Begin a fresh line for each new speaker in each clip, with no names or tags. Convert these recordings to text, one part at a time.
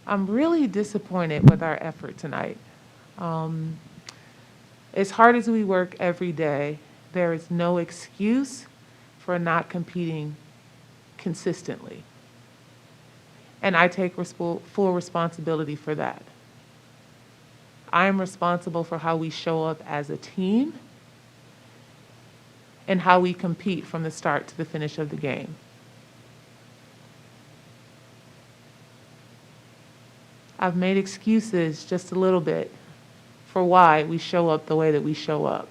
I'm really disappointed with our effort tonight. Um, as hard as we work every day, there is no excuse for not competing consistently. And I take full responsibility for that. I am responsible for how we show up as a team and how we compete from the start to the finish of the game. I've made excuses just a little bit for why we show up the way that we show up.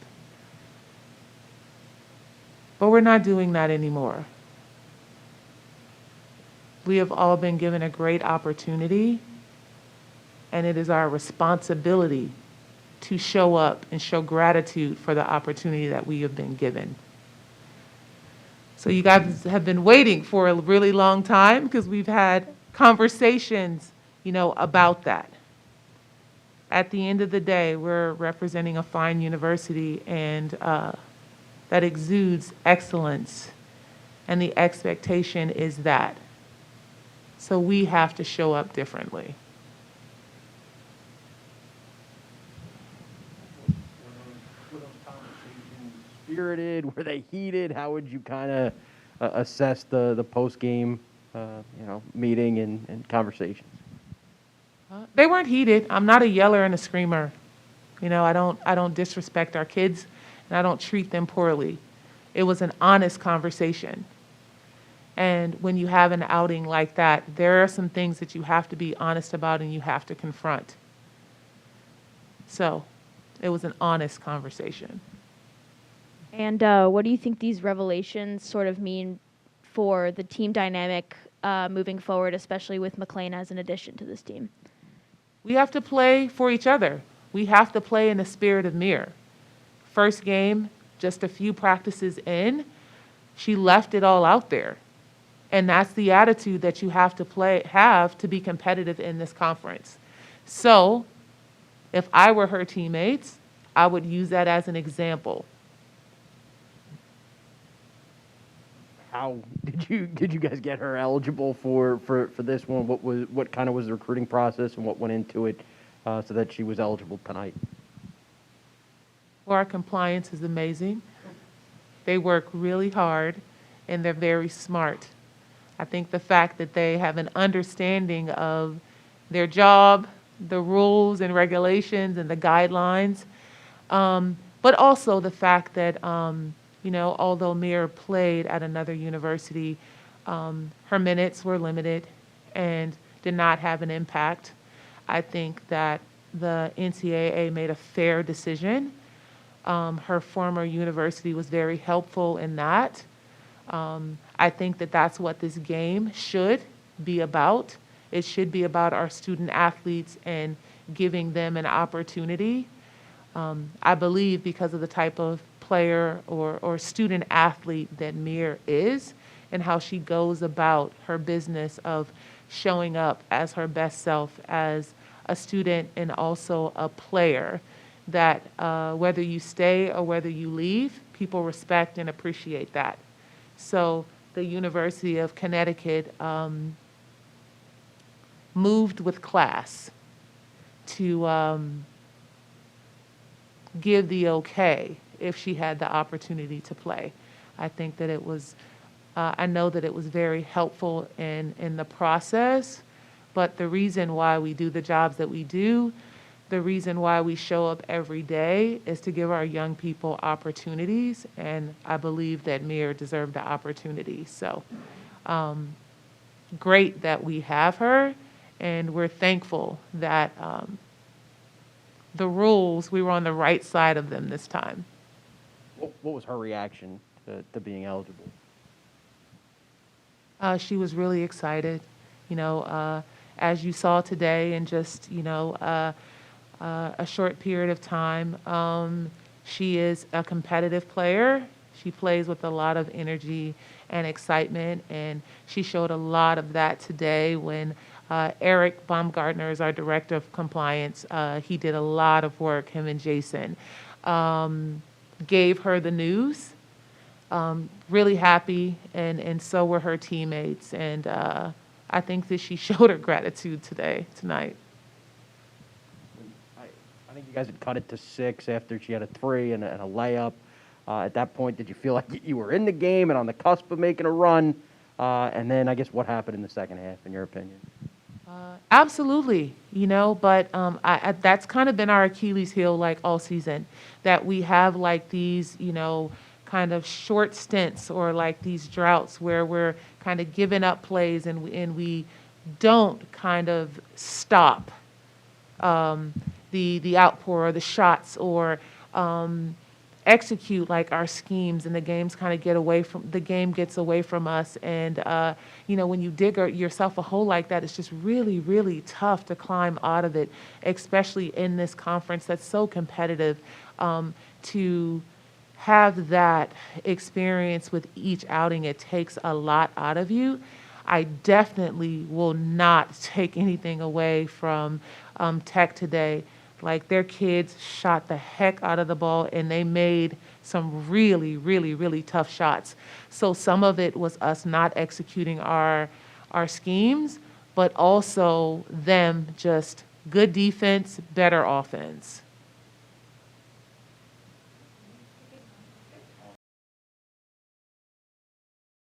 But we're not doing that anymore. We have all been given a great opportunity, and it is our responsibility to show up and show gratitude for the opportunity that we have been given. So you guys have been waiting for a really long time because we've had conversations, about that. At the end of the day, we're representing a fine university and that exudes excellence, and the expectation is that. So we have to show up differently.
Were those conversations spirited? Were they heated? How would you kind of assess the post game, meeting and conversations?
They weren't heated. I'm not a yeller and a screamer. I don't disrespect our kids, and I don't treat them poorly. It was an honest conversation. And when you have an outing like that, there are some things that you have to be honest about and you have to confront. So it was an honest conversation.
And what do you think these revelations sort of mean for the team dynamic moving forward, especially with McLean as an addition to this team?
We have to play for each other. We have to play in the spirit of Mir. First game, just a few practices in, she left it all out there. And that's the attitude that you have to be competitive in this conference. So if I were her teammates, I would use that as an example.
How did you guys get her eligible for this one? What kind of was the recruiting process and what went into it so that she was eligible tonight?
Well, our compliance is amazing. They work really hard and they're very smart. I think the fact that they have an understanding of their job, the rules and regulations and the guidelines, but also the fact that, although Mir played at another university, her minutes were limited and did not have an impact. I think that the NCAA made a fair decision. Her former university was very helpful in that. I think that that's what this game should be about. It should be about our student athletes and giving them an opportunity. I believe because of the type of player or student athlete that Mir is and how she goes about her business of showing up as her best self as a student and also a player, that whether you stay or whether you leave, people respect and appreciate that. So the University of Connecticut moved with class to give the okay if she had the opportunity to play. I think that I know that it was very helpful in the process, but the reason why we do the jobs that we do, the reason why we show up every day is to give our young people opportunities, and I believe that Mir deserved the opportunity. So great that we have her, and we're thankful that the rules, we were on the right side of them this time.
What was her reaction to being eligible?
She was really excited, as you saw today, and just, a short period of time. She is a competitive player. She plays with a lot of energy and excitement, and she showed a lot of that today when Eric Baumgartner is our director of compliance. He did a lot of work, him and Jason. Gave her the news. Really happy, and so were her teammates. And I think that she showed her gratitude tonight.
I think you guys had cut it to 6 after she had a 3 and a layup. At that point, did you feel like you were in the game and on the cusp of making a run? And then I guess what happened in the second half, in your opinion?
Absolutely, but that's kind of been our Achilles heel like all season, that we have like these, kind of short stints or like these droughts where we're kind of giving up plays and we don't kind of stop the outpour or the shots or execute like our schemes, and the game gets away from us. And when you dig yourself a hole like that, it's just really, really tough to climb out of it, especially in this conference that's so competitive. To have that experience with each outing, it takes a lot out of you. I definitely will not take anything away from Tech today. Like, their kids shot the heck out of the ball, and they made some really, really, really tough shots. So some of it was us not executing our schemes, but also them just good defense, better offense.